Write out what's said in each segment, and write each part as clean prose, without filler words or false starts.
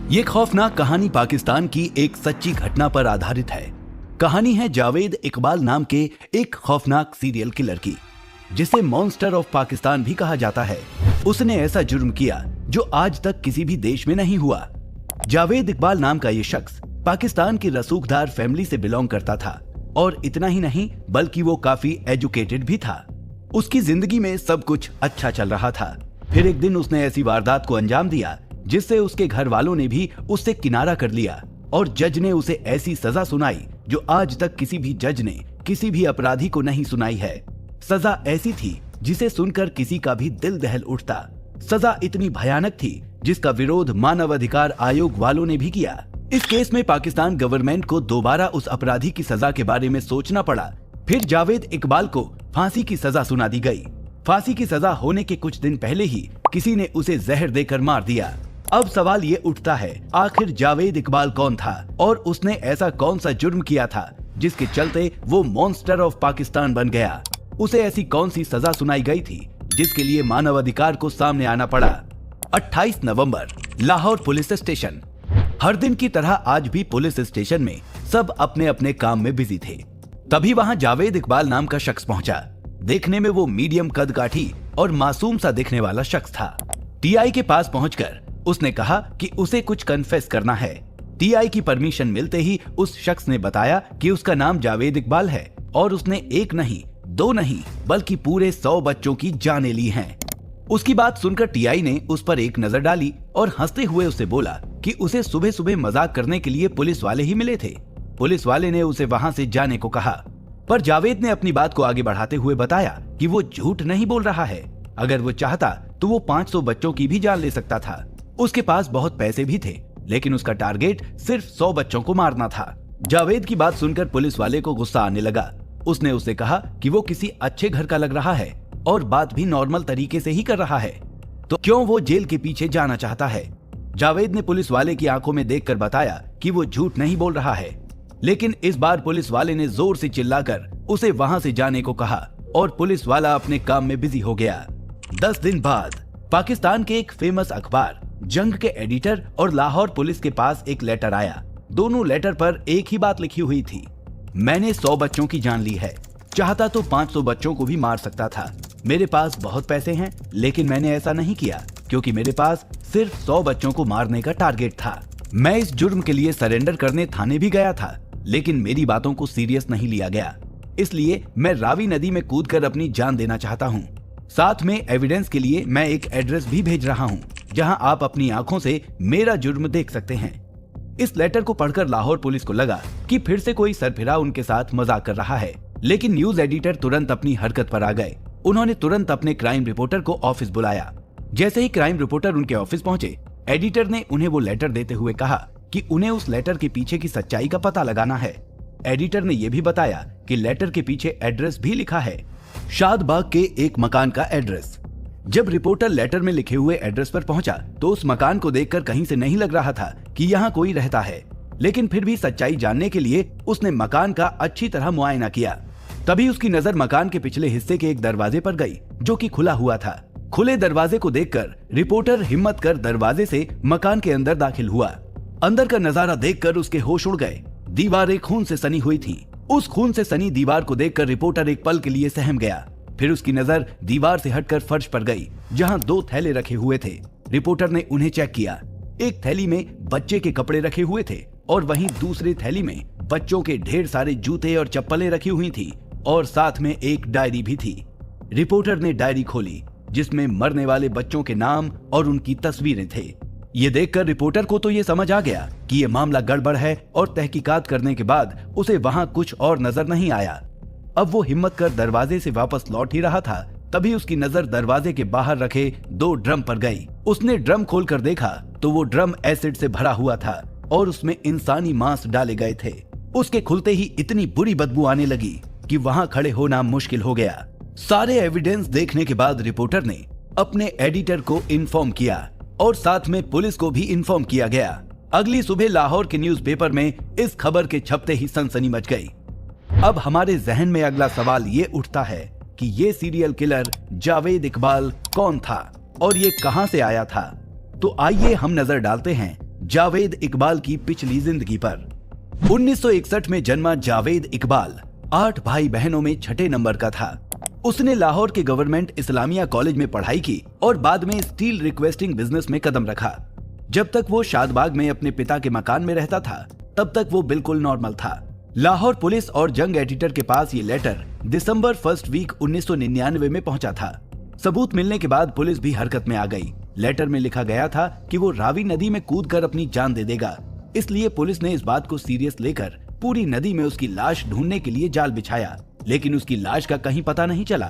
ये खौफनाक कहानी पाकिस्तान की एक सच्ची घटना पर आधारित है। कहानी है जावेद इकबाल नाम के एक खौफनाक सीरियल किलर की, जिसे मॉन्स्टर ऑफ पाकिस्तान भी कहा जाता है। उसने ऐसा जुर्म किया जो आज तक किसी भी देश में नहीं हुआ। जावेद इकबाल नाम का ये शख्स पाकिस्तान की रसूखदार फैमिली से बिलोंग करता था और इतना ही नहीं बल्कि वो काफी एजुकेटेड भी था। उसकी जिंदगी में सब कुछ अच्छा चल रहा था। फिर एक दिन उसने ऐसी वारदात को अंजाम दिया जिससे उसके घर वालों ने भी उससे किनारा कर लिया और जज ने उसे ऐसी सजा सुनाई जो आज तक किसी भी जज ने किसी भी अपराधी को नहीं सुनाई है। सजा ऐसी थी जिसे सुनकर किसी का भी दिल दहल उठता। सजा इतनी भयानक थी जिसका विरोध मानव अधिकार आयोग वालों ने भी किया। इस केस में पाकिस्तान गवर्नमेंट को दोबारा उस अपराधी की सजा के बारे में सोचना पड़ा। फिर जावेद इकबाल को फांसी की सजा सुना दी गई। फांसी की सजा होने के कुछ दिन पहले ही किसी ने उसे जहर देकर मार दिया। अब सवाल ये उठता है, आखिर जावेद इकबाल कौन था और उसने ऐसा कौन सा जुर्म किया था जिसके चलते वो मॉन्स्टर ऑफ पाकिस्तान बन गया। उसे ऐसी कौन सी सजा सुनाई गई थी जिसके लिए मानवाधिकार को सामने आना पड़ा। 28 नवंबर, लाहौर पुलिस स्टेशन। हर दिन की तरह आज भी पुलिस स्टेशन में सब अपने अपने काम में बिजी थे। तभी वहां जावेद इकबाल नाम का शख्स पहुंचा। देखने में वो मीडियम कद काठी और मासूम सा दिखने वाला शख्स था। टीआई के पास पहुंचकर उसने कहा कि उसे कुछ कन्फेस करना है। टीआई की परमिशन मिलते ही उस शख्स ने बताया कि उसका नाम जावेद इकबाल है और उसने एक नहीं, दो नहीं, बल्कि पूरे 100 बच्चों की जानें ली हैं। उसकी बात सुनकर टीआई ने उस पर एक नजर डाली और हंसते हुए उसे बोला कि उसे सुबह सुबह मजाक करने के लिए पुलिस वाले ही मिले थे। पुलिस वाले ने उसे वहां से जाने को कहा, पर जावेद ने अपनी बात को आगे बढ़ाते हुए बताया कि वो झूठ नहीं बोल रहा है। अगर वो चाहता तो वो 500 बच्चों की भी जान ले सकता था। उसके पास बहुत पैसे भी थे, लेकिन उसका टारगेट सिर्फ 100 बच्चों को मारना था। जावेद की बात सुनकर पुलिस वाले को गुस्सा आने लगा। उसने उसे कहा कि वो किसी अच्छे घर का लग रहा है और बात भी नॉर्मल तरीके से ही कर रहा है, तो क्यों वो जेल के पीछे जाना चाहता है। जावेद ने पुलिस वाले की आंखों में देखकर बताया कि वो झूठ नहीं बोल रहा है, लेकिन इस बार पुलिस वाले ने जोर से चिल्लाकर उसे वहां से जाने को कहा और पुलिस वाला अपने काम में बिजी हो गया। 10 दिन बाद पाकिस्तान के एक फेमस अखबार जंग के एडिटर और लाहौर पुलिस के पास एक लेटर आया। दोनों लेटर पर एक ही बात लिखी हुई थी, मैंने 100 बच्चों की जान ली है, चाहता तो 500 बच्चों को भी मार सकता था। मेरे पास बहुत पैसे हैं, लेकिन मैंने ऐसा नहीं किया क्योंकि मेरे पास सिर्फ 100 बच्चों को मारने का टारगेट था। मैं इस जुर्म के लिए सरेंडर करने थाने भी गया था, लेकिन मेरी बातों को सीरियस नहीं लिया गया, इसलिए मैं रावी नदी में कूदकर अपनी जान देना चाहता हूँ। साथ में एविडेंस के लिए मैं एक एड्रेस भी भेज रहा हूँ जहां आप अपनी आंखों से मेरा जुर्म देख सकते हैं। इस लेटर को पढ़कर लाहौर पुलिस को लगा कि फिर से कोई सरफिरा उनके साथ मजाक कर रहा है, लेकिन न्यूज एडिटर तुरंत अपनी हरकत पर आ गए। उन्होंने तुरंत अपने क्राइम रिपोर्टर को ऑफिस बुलाया। जैसे ही क्राइम रिपोर्टर उनके ऑफिस पहुंचे, एडिटर ने उन्हें वो लेटर देते हुए कहा कि उन्हें उस लेटर के पीछे की सच्चाई का पता लगाना है। एडिटर ने यह भी बताया कि लेटर के पीछे एड्रेस भी लिखा है, शादबाग के एक मकान का एड्रेस। जब रिपोर्टर लेटर में लिखे हुए एड्रेस पर पहुंचा तो उस मकान को देखकर कहीं से नहीं लग रहा था कि यहाँ कोई रहता है, लेकिन फिर भी सच्चाई जानने के लिए उसने मकान का अच्छी तरह मुआयना किया। तभी उसकी नजर मकान के पिछले हिस्से के एक दरवाजे पर गई जो कि खुला हुआ था। खुले दरवाजे को देखकर रिपोर्टर हिम्मत कर दरवाजे से मकान के अंदर दाखिल हुआ। अंदर का नजारा देखकर उसके होश उड़ गए। दीवारें खून से सनी हुई थी। उस खून से सनी दीवार को देखकर रिपोर्टर एक पल के लिए सहम गया। फिर उसकी नजर दीवार से हटकर फर्श पर गई जहां 2 थैले रखे हुए थे। रिपोर्टर ने उन्हें चेक किया। एक थैली में बच्चे के कपड़े रखे हुए थे और वहीं दूसरी थैली में बच्चों के ढेर सारे जूते और चप्पलें रखी हुई थी और साथ में एक डायरी भी थी। रिपोर्टर ने डायरी खोली जिसमें मरने वाले बच्चों के नाम और उनकी तस्वीरें थे। ये देखकर रिपोर्टर को तो ये समझ आ गया कि ये मामला गड़बड़ है और तहकीकात करने के बाद उसे वहां कुछ और नजर नहीं आया। अब वो हिम्मत कर दरवाजे से वापस लौट ही रहा था, तभी उसकी नजर दरवाजे के बाहर रखे 2 ड्रम पर गई। उसने ड्रम खोलकर देखा तो वो ड्रम एसिड से भरा हुआ था और उसमें इंसानी मांस डाले गए थे। उसके खुलते ही इतनी बुरी बदबू आने लगी कि वहां खड़े होना मुश्किल हो गया। सारे एविडेंस देखने के बाद रिपोर्टर ने अपने एडिटर को इन्फॉर्म किया और साथ में पुलिस को भी इन्फॉर्म किया गया। अगली सुबह लाहौर के न्यूज़पेपर में इस खबर के छपते ही सनसनी मच गई। अब हमारे जहन में अगला सवाल ये उठता है कि ये सीरियल किलर जावेद इकबाल कौन था और ये कहां से आया था। तो आइए हम नजर डालते हैं जावेद इकबाल की पिछली जिंदगी पर। 1961 में जन्मा जावेद इकबाल 8 भाई बहनों में छठे नंबर का था। उसने लाहौर के गवर्नमेंट इस्लामिया कॉलेज में पढ़ाई की और बाद में स्टील रिक्वेस्टिंग बिजनेस में कदम रखा। जब तक वो शादबाग में अपने पिता के मकान में रहता था तब तक वो बिल्कुल नॉर्मल था। लाहौर पुलिस और जंग एडिटर के पास ये लेटर दिसंबर फर्स्ट वीक 1999 में पहुंचा था। सबूत मिलने के बाद पुलिस भी हरकत में आ गई। लेटर में लिखा गया था कि वो रावी नदी में कूदकर अपनी जान दे देगा। इसलिए पुलिस ने इस बात को सीरियस लेकर पूरी नदी में उसकी लाश ढूंढने के लिए जाल बिछाया, लेकिन उसकी लाश का कहीं पता नहीं चला।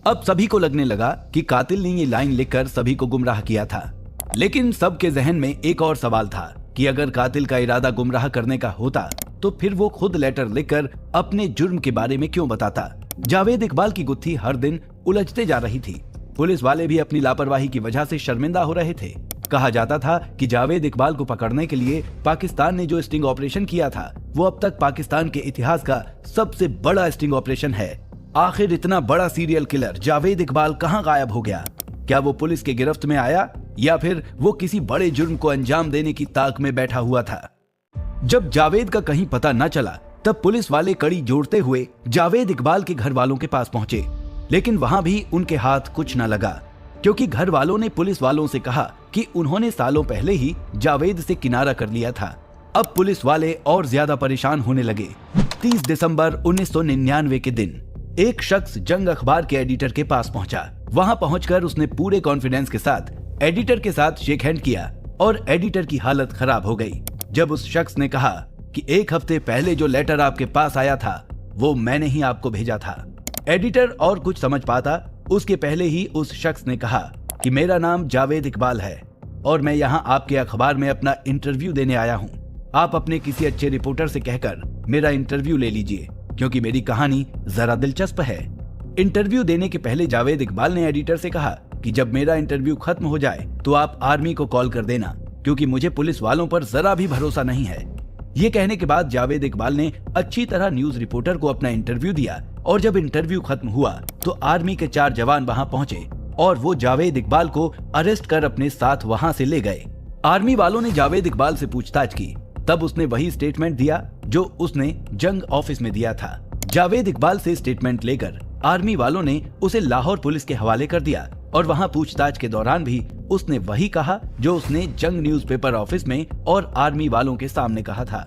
अब सभी को लगने लगा कि कातिल ने ये लाइन लिखकर सभी को गुमराह किया था। लेकिन सबके जहन में एक और सवाल था कि अगर कातिल का इरादा गुमराह करने का होता तो फिर वो खुद लेटर लिखकर अपने जुर्म के बारे में क्यों बताता। जावेद इकबाल की गुत्थी हर दिन उलझते जा रही थी। पुलिस वाले भी अपनी लापरवाही की वजह से शर्मिंदा हो रहे थे। कहा जाता था कि जावेद इकबाल को पकड़ने के लिए पाकिस्तान ने जो स्टिंग ऑपरेशन किया था वो अब तक पाकिस्तान के इतिहास का सबसे बड़ा स्टिंग ऑपरेशन है। आखिर इतना बड़ा सीरियल किलर जावेद इकबाल कहाँ गायब हो गया? क्या वो पुलिस के गिरफ्त में आया या फिर वो किसी बड़े जुर्म को अंजाम देने की ताक में बैठा हुआ था? जब जावेद का कहीं पता न चला तब पुलिस वाले कड़ी जोड़ते हुए जावेद इकबाल के घर वालों के पास पहुंचे, लेकिन वहां भी उनके हाथ कुछ न लगा, क्योंकि घर वालों ने पुलिस वालों से कहा कि उन्होंने सालों पहले ही जावेद से किनारा कर लिया था। अब पुलिस वाले और ज्यादा परेशान होने लगे। 30 दिसंबर 1999 के दिन एक शख्स जंग अखबार के एडिटर के पास पहुंचा। वहां पहुंचकर उसने पूरे कॉन्फिडेंस के साथ एडिटर के साथ शेक हैंड किया और एडिटर की हालत खराब हो गई जब उस शख्स ने कहा कि 1 हफ्ते पहले जो लेटर आपके पास आया था वो मैंने ही आपको भेजा था। एडिटर और कुछ समझ पाता उसके पहले ही उस शख्स ने कहा कि मेरा नाम जावेद इकबाल है और मैं यहाँ आपके अखबार में अपना इंटरव्यू देने आया हूँ। आप अपने किसी अच्छे रिपोर्टर से कहकर मेरा इंटरव्यू ले लीजिए, क्योंकि मेरी कहानी जरा दिलचस्प है। इंटरव्यू देने के पहले जावेद इकबाल ने एडिटर से कहा कि जब मेरा इंटरव्यू खत्म हो जाए तो आप आर्मी को कॉल कर देना, क्योंकि मुझे पुलिस वालों पर जरा भी भरोसा नहीं है। ये कहने के बाद जावेद इकबाल ने अच्छी तरह न्यूज रिपोर्टर को अपना इंटरव्यू दिया और जब इंटरव्यू खत्म हुआ तो आर्मी के 4 जवान वहां पहुंचे और वो जावेद इकबाल को अरेस्ट कर अपने साथ वहां से ले गए। आर्मी वालों ने जावेद इकबाल से पूछताछ की, तब उसने वही स्टेटमेंट दिया जो उसने जंग ऑफिस में दिया था। जावेद इकबाल से स्टेटमेंट लेकर आर्मी वालों ने उसे लाहौर पुलिस के हवाले कर दिया और वहां पूछताछ के दौरान भी उसने वही कहा जो उसने जंग न्यूज़पेपर ऑफिस में और आर्मी वालों के सामने कहा था।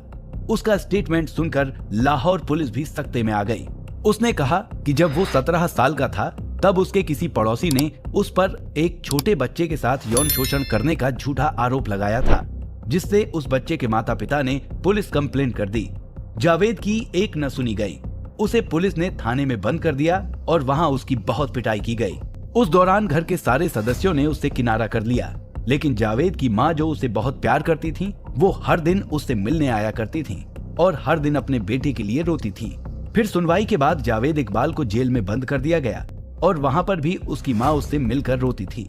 उसका स्टेटमेंट सुनकर लाहौर पुलिस भी सख्ते में आ गई। उसने कहा कि जब वो 17 साल का था तब उसके किसी पड़ोसी ने उस पर एक छोटे बच्चे के साथ यौन शोषण करने का झूठा आरोप लगाया था, जिससे उस बच्चे के माता पिता ने पुलिस कंप्लेंट कर दी। जावेद की एक न सुनी गई। उसे पुलिस ने थाने में बंद कर दिया और वहां उसकी बहुत पिटाई की गई। उस दौरान घर के सारे सदस्यों ने उससे किनारा कर लिया, लेकिन जावेद की माँ जो उसे बहुत प्यार करती थी वो हर दिन उससे मिलने आया करती थी और हर दिन अपने बेटे के लिए रोती थी। फिर सुनवाई के बाद जावेद इकबाल को जेल में बंद कर दिया गया और वहां पर भी उसकी माँ उससे मिलकर रोती थी।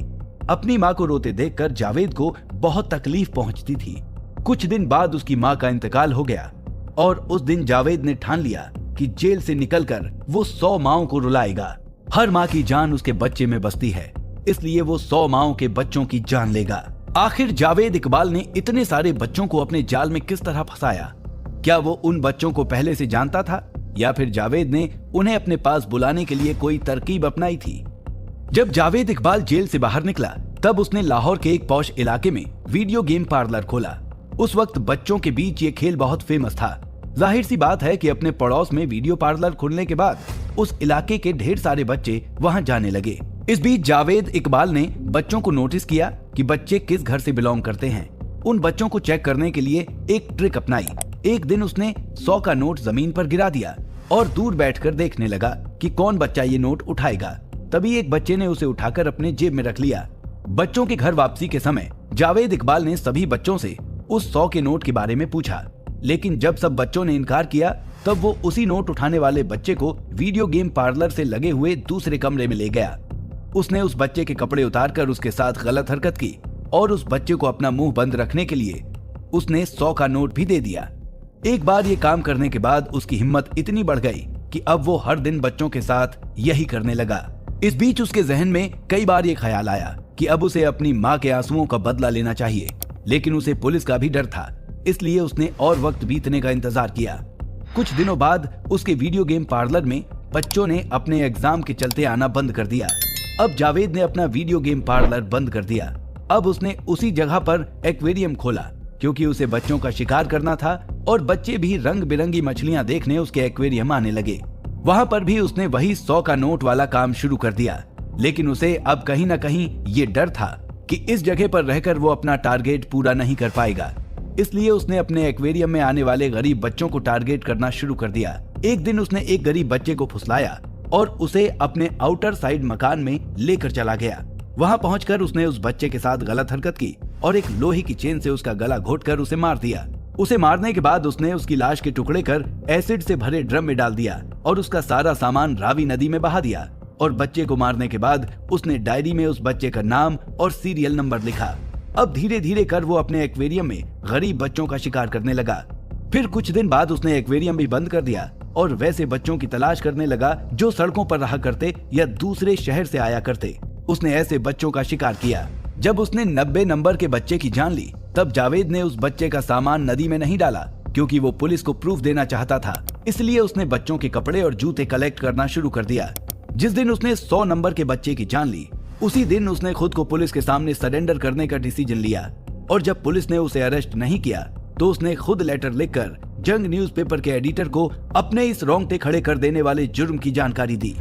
अपनी माँ को रोते देखकर जावेद को बहुत तकलीफ पहुंचती थी। कुछ दिन बाद उसकी माँ का इंतकाल हो गया और उस दिन जावेद ने ठान लिया कि जेल से निकलकर वो 100 माँओं को रुलाएगा। हर माँ की जान उसके बच्चे में बसती है, इसलिए वो 100 माँओं के बच्चों की जान लेगा। आखिर जावेद इकबाल ने इतने सारे बच्चों को अपने जाल में किस तरह फंसाया? क्या वो उन बच्चों को पहले से जानता था या फिर जावेद ने उन्हें अपने पास बुलाने के लिए कोई तरकीब अपनाई थी? जब जावेद इकबाल जेल से बाहर निकला तब उसने लाहौर के एक पॉश इलाके में वीडियो गेम पार्लर खोला। उस वक्त बच्चों के बीच ये खेल बहुत फेमस था। जाहिर सी बात है कि अपने पड़ोस में वीडियो पार्लर खुलने के बाद उस इलाके के ढेर सारे बच्चे वहां जाने लगे। इस बीच जावेद इकबाल ने बच्चों को नोटिस किया कि बच्चे किस घर से बिलोंग करते हैं। उन बच्चों को चेक करने के लिए एक ट्रिक अपनाई। एक दिन उसने 100 का नोट जमीन पर गिरा दिया और दूर बैठकर देखने लगा कि कौन बच्चा ये नोट उठाएगा। तभी एक बच्चे ने उसे उठाकर अपने जेब में रख लिया। बच्चों के घर वापसी के समय जावेद इकबाल ने सभी बच्चों से उस 100 के नोट के बारे में पूछा, लेकिन जब सब बच्चों ने इनकार किया तब वो उसी नोट उठाने वाले बच्चे को वीडियो गेम पार्लर से लगे हुए दूसरे कमरे में ले गया। उसने उस बच्चे के कपड़े उतारकर उसके साथ गलत हरकत की और उस बच्चे को अपना मुंह बंद रखने के लिए उसने 100 का नोट भी दे दिया। एक बार ये काम करने के बाद उसकी हिम्मत इतनी बढ़ गई कि अब वो हर दिन बच्चों के साथ यही करने लगा। इस बीच उसके जहन में कई बार ये ख्याल आया कि अब उसे अपनी माँ के आंसुओं का बदला लेना चाहिए। लेकिन उसे पुलिस का भी डर था, इसलिए उसने और वक्त बीतने का इंतजार किया। कुछ दिनों बाद उसके वीडियो गेम पार्लर में बच्चों ने अपने एग्जाम के चलते आना बंद कर दिया। अब जावेद ने अपना वीडियो गेम पार्लर बंद कर दिया। अब उसने उसी जगह पर एक्वेरियम खोला, क्योंकि उसे बच्चों का शिकार करना था और बच्चे भी रंग बिरंगी मछलियां देखने उसके एक्वेरियम आने लगे। वहां पर भी उसने वही 100 का नोट वाला काम शुरू कर दिया, लेकिन उसे अब कहीं न कहीं ये डर था कि इस जगह पर रहकर वो अपना टारगेट पूरा नहीं कर पाएगा। इसलिए उसने अपने एक्वेरियम में आने वाले गरीब बच्चों को टारगेट करना शुरू कर दिया। एक दिन उसने एक गरीब बच्चे को फुसलाया और उसे अपने आउटर साइड मकान में लेकर चला गया। वहां पहुंचकर उसने उस बच्चे के साथ गलत हरकत की और एक लोहे की चेन से उसका गला घोंटकर उसे मार दिया। उसे मारने के बाद उसने उसकी लाश के टुकड़े कर एसिड से भरे ड्रम में डाल दिया और उसका सारा सामान रावी नदी में बहा दिया। और बच्चे को मारने के बाद उसने डायरी में उस बच्चे का नाम और सीरियल नंबर लिखा। अब धीरे धीरे कर वो अपने एक्वेरियम में गरीब बच्चों का शिकार करने लगा। फिर कुछ दिन बाद उसने एक्वेरियम भी बंद कर दिया और वैसे बच्चों की तलाश करने लगा जो सड़कों पर रहा करते या दूसरे शहर से आया करते। उसने ऐसे बच्चों का शिकार किया। जब उसने 90 नंबर के बच्चे की जान ली, तब जावेद ने उस बच्चे का सामान नदी में नहीं डाला, क्योंकि वो पुलिस को प्रूफ देना चाहता था। इसलिए उसने बच्चों के कपड़े और जूते कलेक्ट करना शुरू कर दिया। जिस दिन उसने 100 नंबर के बच्चे की जान ली, उसी दिन उसने खुद को पुलिस के सामने सरेंडर करने का डिसीजन लिया। और जब पुलिस ने उसे अरेस्ट नहीं किया, तो उसने खुद लेटर लिखकर जंग न्यूज़पेपर के एडिटर को अपने इस रोंगटे खड़े कर देने वाले जुर्म की जानकारी दी।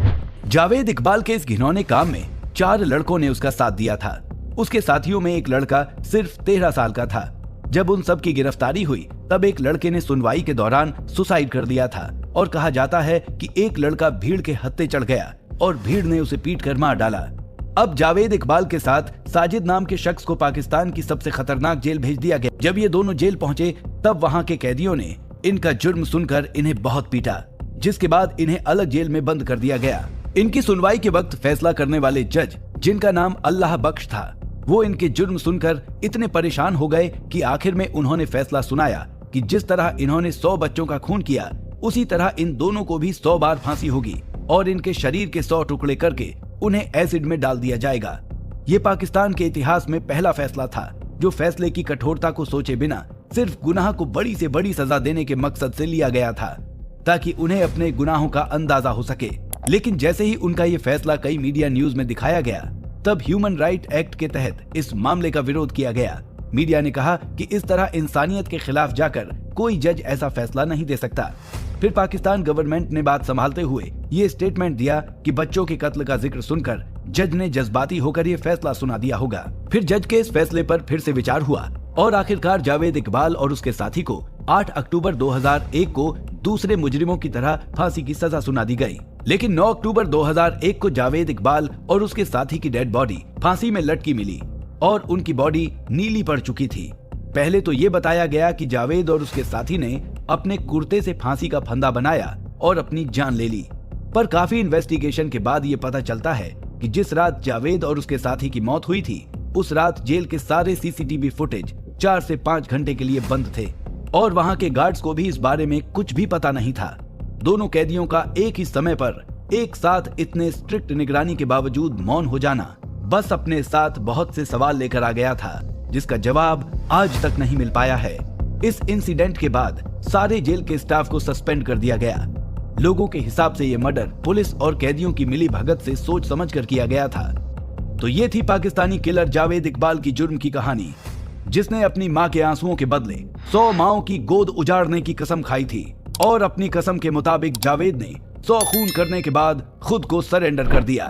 जावेद इकबाल के इस घिनौने काम में 4 लड़कों ने उसका साथ दिया था। उसके साथियों में एक लड़का सिर्फ 13 साल का था। जब उन सब की गिरफ्तारी हुई, तब एक लड़के ने सुनवाई के दौरान सुसाइड कर दिया था और कहा जाता है कि एक लड़का भीड़ के हत्थे चढ़ गया और भीड़ ने उसे पीट कर मार डाला। अब जावेद इकबाल के साथ साजिद नाम के शख्स को पाकिस्तान की सबसे खतरनाक जेल भेज दिया गया। जब ये दोनों जेल पहुंचे, तब वहां के कैदियों ने इनका जुर्म सुनकर इन्हें बहुत पीटा, जिसके बाद इन्हें अलग जेल में बंद कर दिया गया। इनकी सुनवाई के वक्त फैसला करने वाले जज, जिनका नाम अल्लाह बख्श था, वो इनके जुर्म सुनकर इतने परेशान हो गए कि आखिर में उन्होंने फैसला सुनाया कि जिस तरह इन्होंने 100 बच्चों का खून किया, उसी तरह इन दोनों को भी 100 बार फांसी होगी और इनके शरीर के 100 टुकड़े करके उन्हें एसिड में डाल दिया जाएगा। ये पाकिस्तान के इतिहास में पहला फैसला था जो फैसले की कठोरता को सोचे बिना सिर्फ गुनाह को बड़ी से बड़ी सजा देने के मकसद से लिया गया था, ताकि उन्हें अपने गुनाहों का अंदाजा हो सके। लेकिन जैसे ही उनका ये फैसला कई मीडिया न्यूज में दिखाया गया, तब ह्यूमन राइट एक्ट के तहत इस मामले का विरोध किया गया। मीडिया ने कहा कि इस तरह इंसानियत के खिलाफ जाकर कोई जज ऐसा फैसला नहीं दे सकता। फिर पाकिस्तान गवर्नमेंट ने बात संभालते हुए ये स्टेटमेंट दिया कि बच्चों के कत्ल का जिक्र सुनकर जज ने जज्बाती होकर ये फैसला सुना दिया होगा। फिर जज के इस फैसले पर फिर से विचार हुआ और आखिरकार जावेद इकबाल और उसके साथी को 8 अक्टूबर 2001 को दूसरे मुजरिमों की तरह फांसी की सजा सुना दी गई। लेकिन 9 अक्टूबर 2001 को जावेद इकबाल और उसके साथी की डेड बॉडी फांसी में लटकी मिली और उनकी बॉडी नीली पड़ चुकी थी। पहले तो ये बताया गया कि जावेद और उसके साथी ने अपने कुर्ते से फांसी का फंदा बनाया और अपनी जान ले ली। पर काफी इन्वेस्टिगेशन के बाद ये पता चलता है कि जिस रात जावेद और उसके साथी की मौत हुई थी, उस रात जेल के सारे सीसीटीवी फुटेज 4 से 5 घंटे के लिए बंद थे और वहां के गार्ड्स को भी इस बारे में कुछ भी पता नहीं था। दोनों कैदियों का एक ही समय पर एक साथ इतने स्ट्रिक्ट निगरानी के बावजूद मौन हो जाना बस अपने साथ बहुत से सवाल लेकर आ गया था, जिसका जवाब आज तक नहीं मिल पाया है। इस इंसिडेंट के बाद सारे जेल के स्टाफ को सस्पेंड कर दिया गया। लोगों के हिसाब से ये मर्डर पुलिस और कैदियों की मिली भगत से सोच समझ कर किया गया था। तो ये थी पाकिस्तानी किलर जावेद इकबाल की जुर्म की कहानी, जिसने अपनी माँ के आंसुओं के बदले 100 माओं की गोद उजाड़ने की कसम खाई थी और अपनी कसम के मुताबिक जावेद ने 100 खून करने के बाद खुद को सरेंडर कर दिया।